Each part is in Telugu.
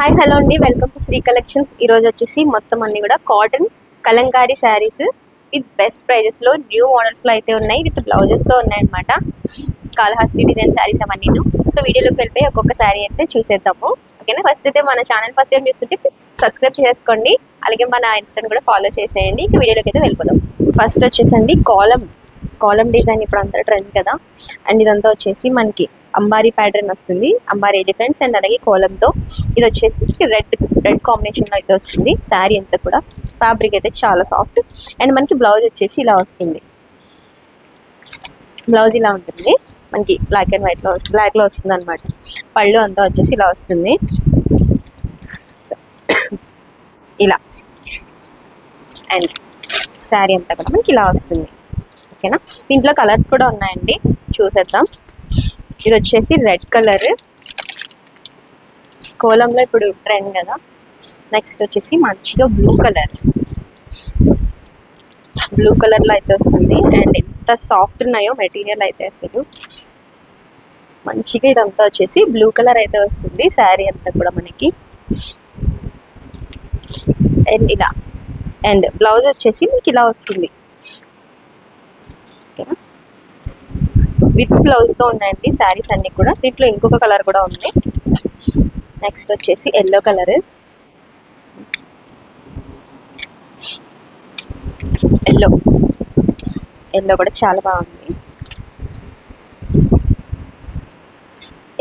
హాయ్ హలో అండి, వెల్కమ్ టు శ్రీ కలెక్షన్స్. ఈరోజు వచ్చేసి మొత్తం అన్ని కూడా cotton kalamkari saris with best ప్రైజెస్లో న్యూ మోడల్స్లో అయితే ఉన్నాయి, విత్ బ్లౌజెస్తో ఉన్నాయన్నమాట. కాళహస్తి డిజైన్ శారీస్ అవన్నీ. సో వీడియోలోకి వెళ్ళిపోయి ఒక్కొక్క శారీ అయితే చూసేద్దాము. ఓకేనా. ఫస్ట్ అయితే మన ఛానల్ ఫస్ట్ టైం చూస్తుంటే సబ్స్క్రైబ్ చేసుకోండి, అలాగే మన ఇన్స్టాని కూడా ఫాలో చేసేయండి. ఇంకా వీడియోలోకి అయితే వెళ్ళిపోదాం. ఫస్ట్ వచ్చేసండి కాలం డిజైన్ ఇప్పుడు అంతా ట్రెండ్ కదా. అండ్ ఇదంతా వచ్చేసి మనకి అంబారీ ప్యాటర్న్ వస్తుంది, అంబారీ ఎలిఫెంట్స్ అండ్ అలాగే కోలంతో. ఇది వచ్చేసి రెడ్ కాంబినేషన్లో అయితే వస్తుంది. శారీ అంతా కూడా ఫ్యాబ్రిక్ అయితే చాలా సాఫ్ట్. అండ్ మనకి బ్లౌజ్ వచ్చేసి ఇలా వస్తుంది. బ్లౌజ్ ఇలా ఉంటుంది మనకి, బ్లాక్ అండ్ వైట్లో బ్లాక్లో వస్తుంది అనమాట. పళ్ళు అంతా వచ్చేసి ఇలా వస్తుంది ఇలా. అండ్ శారీ అంతా కూడా మనకి ఇలా వస్తుంది. ఓకేనా. దీంట్లో కలర్స్ కూడా ఉన్నాయండి, చూసేద్దాం. ఇది వచ్చేసి రెడ్ కలర్, కోలంలో ఇప్పుడు ట్రెండ్ కదా. నెక్స్ట్ వచ్చేసి మంచిగా బ్లూ కలర్లో అయితే వస్తుంది. అండ్ ఎంత సాఫ్ట్ ఉన్నాయో మెటీరియల్ అయితే అసలు మంచిగా. ఇదంతా వచ్చేసి బ్లూ కలర్ అయితే వస్తుంది శారీ అంతా కూడా మనకి. అండ్ ఇలా. అండ్ బ్లౌజ్ వచ్చేసి మీకు ఇలా వస్తుంది. ఓకేనా. విత్ బ్లౌజ్తో ఉన్నాయండి శారీస్ అన్నీ కూడా. దీంట్లో ఇంకొక కలర్ కూడా ఉంది. నెక్స్ట్ వచ్చేసి ఎల్లో కలర్. ఎల్లో కూడా చాలా బాగుంది.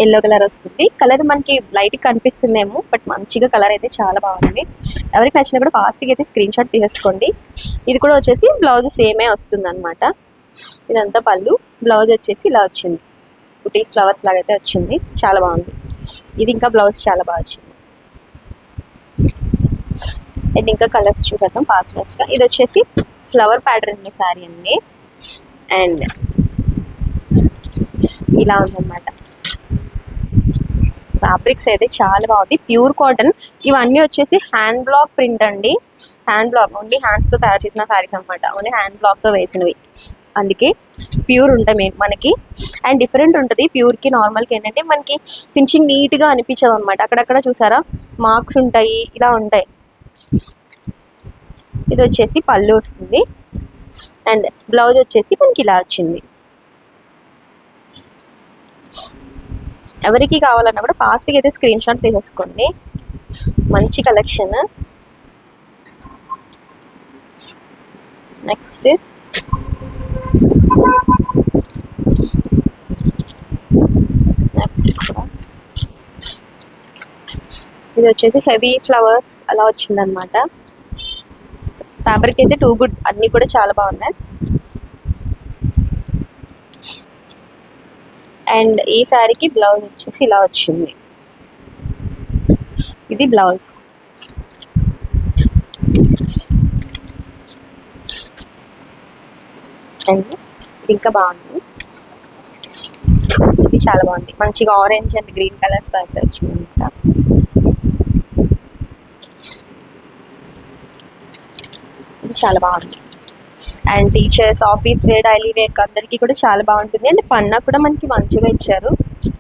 ఎల్లో కలర్ వస్తుంది. కలర్ మనకి లైట్ కనిపిస్తుందేమో, బట్ మంచిగా కలర్ అయితే చాలా బాగుంది. ఎవరికి నచ్చినా కూడా ఫాస్ట్గా అయితే స్క్రీన్ షాట్ తీసేసుకోండి. ఇది కూడా వచ్చేసి బ్లౌజ్ సేమే వస్తుంది అనమాట. ఇదంతా పళ్ళు, బ్లౌజ్ వచ్చేసి ఇలా వచ్చింది, బుటీస్ ఫ్లవర్స్ లాగా అయితే వచ్చింది. చాలా బాగుంది. ఇది ఇంకా బ్లౌజ్ చాలా బాగా వచ్చింది. అండ్ ఇంకా కలర్స్ చూద్దాం ఫాస్ట్గా. ఇది వచ్చేసి ఫ్లవర్ ప్యాటర్న్ శారీ అండి. అండ్ ఇలా ఉందన్నమాట. ఫ్యాబ్రిక్స్ అయితే చాలా బాగుంది, ప్యూర్ కాటన్. ఇవన్నీ వచ్చేసి హ్యాండ్ బ్లాక్ ప్రింట్ అండి. హ్యాండ్ బ్లాక్, ఓన్లీ హ్యాండ్స్తో తయారు చేసిన శారీస్ అనమాట. ఓన్లీ హ్యాండ్ బ్లాక్తో వేసినవి, అందుకే ప్యూర్ ఉంటాయి మనకి. అండ్ డిఫరెంట్ ఉంటుంది ప్యూర్కి నార్మల్కి. ఏంటంటే మనకి ఫినిషింగ్ నీట్గా అనిపించదు అనమాట. అక్కడక్కడ చూసారా మార్క్స్ ఉంటాయి, ఇలా ఉంటాయి. ఇది వచ్చేసి పళ్ళు వస్తుంది. అండ్ బ్లౌజ్ వచ్చేసి మనకి ఇలా వచ్చింది. ఎవరికి కావాలన్నా కూడా ఫాస్ట్గా అయితే స్క్రీన్ షాట్ తీసేసుకోండి. మంచి కలెక్షన్. నెక్స్ట్ ఇది వచ్చేసి హెవీ ఫ్లవర్స్ అలా వచ్చిందనమాట. ఫ్యాబ్రిక్ అయితే టూ గుడ్, అన్నీ కూడా చాలా బాగున్నాయి. అండ్ ఈ శారీకి బ్లౌజ్ వచ్చేసి ఇలా వచ్చింది. ఇది బ్లౌజ్. అండ్ ఇది ఇంకా బాగుంది. ఇది చాలా బాగుంది, మంచిగా ఆరెంజ్ అండ్ గ్రీన్ కలర్స్తో అయితే వచ్చింది అనమాట. ఇది చాలా బాగుంది. And teachers, office wear, daily wear అందరికీ కూడా చాలా బాగుంటుంది. అండ్ పన్నా కూడా మనకి మంచిగా ఇచ్చారు,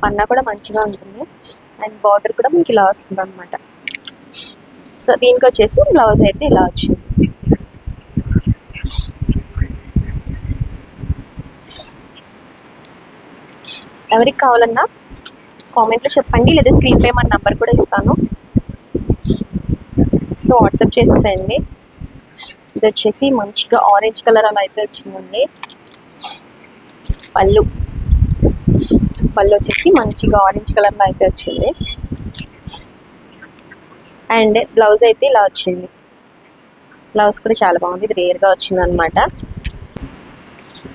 పన్నా కూడా మంచిగా ఉంటుంది. అండ్ బార్డర్ కూడా మనకి ఇలా వస్తుంది అనమాట. సో దీనికి వచ్చేసి బ్లౌజ్ అయితే ఇలా వచ్చింది. ఎవరికి కావాలన్నా కామెంట్లో చెప్పండి, లేదా స్క్రీన్ పై మన నంబర్ కూడా ఇస్తాను, సో వాట్సాప్ చేసేసేయండి. ఇది వచ్చేసి మంచిగా ఆరెంజ్ కలర్ అలా అయితే వచ్చిందండి. పళ్ళు వచ్చేసి మంచిగా ఆరెంజ్ కలర్లో అయితే వచ్చింది. అండ్ బ్లౌజ్ అయితే ఇలా వచ్చింది. బ్లౌజ్ కూడా చాలా బాగుంది, ఇది రేర్గా వచ్చింది అనమాట.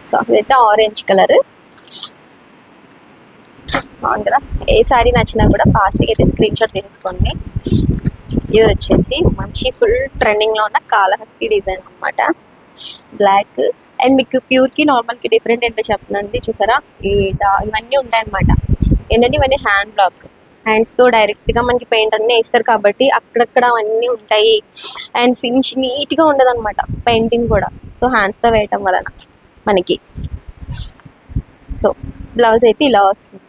సో ఇదైతే ఆరెంజ్ కలర్ బాగుంది కదా. ఏ శారీ నచ్చినా కూడా ఫాస్ట్గా అయితే స్క్రీన్ షాట్ తీసుకోండి. ఇది వచ్చేసి మంచి ఫుల్ ట్రెండింగ్లో ఉన్న కాళహస్తి డిజైన్ అనమాట, బ్లాక్. అండ్ మీకు ప్యూర్కి నార్మల్కి డిఫరెంట్ ఏంటో చెప్తున్నాండి. చూసారా ఇవన్నీ ఉంటాయన్నమాట. ఏంటంటే ఇవన్నీ హ్యాండ్ బ్లాక్, హ్యాండ్స్తో డైరెక్ట్గా మనకి పెయింట్ అన్నీ వేస్తారు కాబట్టి అక్కడక్కడ అవన్నీ ఉంటాయి. అండ్ ఫినిష్ నీట్గా ఉండదు అనమాట పెయింటింగ్ కూడా, సో హ్యాండ్స్తో వేయటం వలన మనకి. సో బ్లౌజ్ అయితే ఇలా వస్తుంది.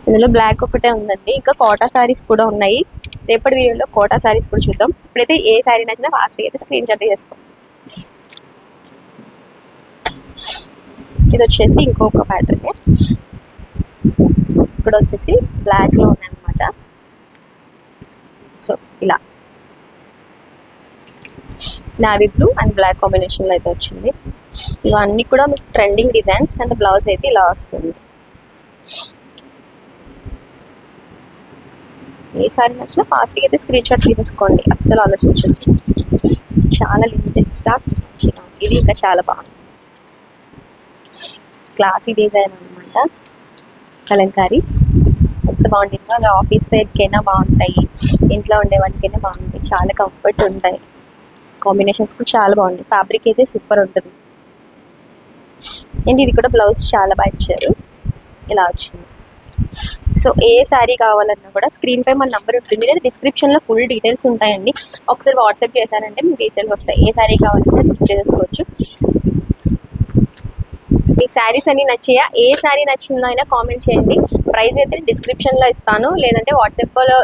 ఇందులో బ్లాక్ ఒకటే ఉందండి, ఇంకా కోటా శారీస్ కూడా ఉన్నాయి. రేపటి వీడియోలో కోటా శారీస్ కూడా చూద్దాం. ఇప్పుడైతే ఏ శారీ నచ్చినా ఫాస్ట్గా అయితే స్క్రీన్ షాట్ చేసుకోండి. ఇది వచ్చేసి ఇంకొక ప్యాటర్న్, ఇక్కడ వచ్చేసి బ్లాక్ లో ఉన్నాయన్నమాట. సో ఇలా navy blue and black combination లో అయితే వచ్చింది. ఇవన్నీ కూడా మీకు ట్రెండింగ్ డిజైన్స్ అండ్ బ్లౌజ్ అయితే ఇలా వస్తుంది. ఏ సారీ నచ్చినా ఫాస్ట్గా అయితే స్క్రీన్ షాట్ తీసుకోండి, అస్సలు ఆలోచించండి. చాలా లిమిటెడ్ స్టాక్. ఇది ఇంకా చాలా బాగుంది, క్లాసీ డిజైన్ అనమాట. కలంకారీ ఎంత బాగుంటుంది, అది ఆఫీస్ వేర్కైనా బాగుంటాయి, ఇంట్లో ఉండే వాటికైనా బాగుంటాయి, చాలా కంఫర్ట్ ఉంటాయి. కాంబినేషన్స్ కూడా చాలా బాగుంటాయి, ఫ్యాబ్రిక్ అయితే సూపర్ ఉంటుంది. అండ్ ఇది కూడా బ్లౌజ్ చాలా బాగా ఇచ్చారు, ఇలా వచ్చింది. సో ఏ శారీ కావాలన్నా కూడా స్క్రీన్ పై మన నెంబర్ ఉంటుంది, లేదా డిస్క్రిప్షన్లో ఫుల్ డీటెయిల్స్ ఉంటాయండి. ఒకసారి వాట్సాప్ చేశారంటే మీకు డీటెయిల్స్ వస్తాయి. ఏ శారీ కావాలంటే బుక్ చేసుకోవచ్చు. ఈ శారీస్ అన్ని నచ్చాయా, ఏ శారీ నచ్చిందో అయినా కామెంట్ చేయండి. ప్రైస్ అయితే డిస్క్రిప్షన్లో ఇస్తాను, లేదంటే వాట్సాప్లో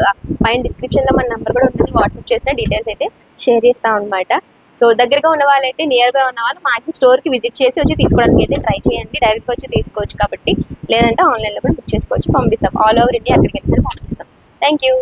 పైన డిస్క్రిప్షన్లో మన నెంబర్ కూడా ఉంటుంది, వాట్సాప్ చేసిన డీటెయిల్స్ అయితే షేర్ చేస్తాం అనమాట. సో దగ్గరగా ఉన్న వాళ్ళైతే, నియర్ బై ఉన్న వాళ్ళు మ్యాక్సిమం స్టోర్కి విజిట్ చేసి వచ్చి తీసుకోవడానికి అయితే ట్రై చేయండి. డైరెక్ట్గా వచ్చి తీసుకోవచ్చు కాబట్టి, లేదంటే ఆన్లైన్లో కూడా బుక్ చేసుకోవచ్చు, పంపిస్తాం. ఆల్ ఓవర్ ఇండియా అక్కడికి వెళ్తే పంపిస్తాం. Thank you.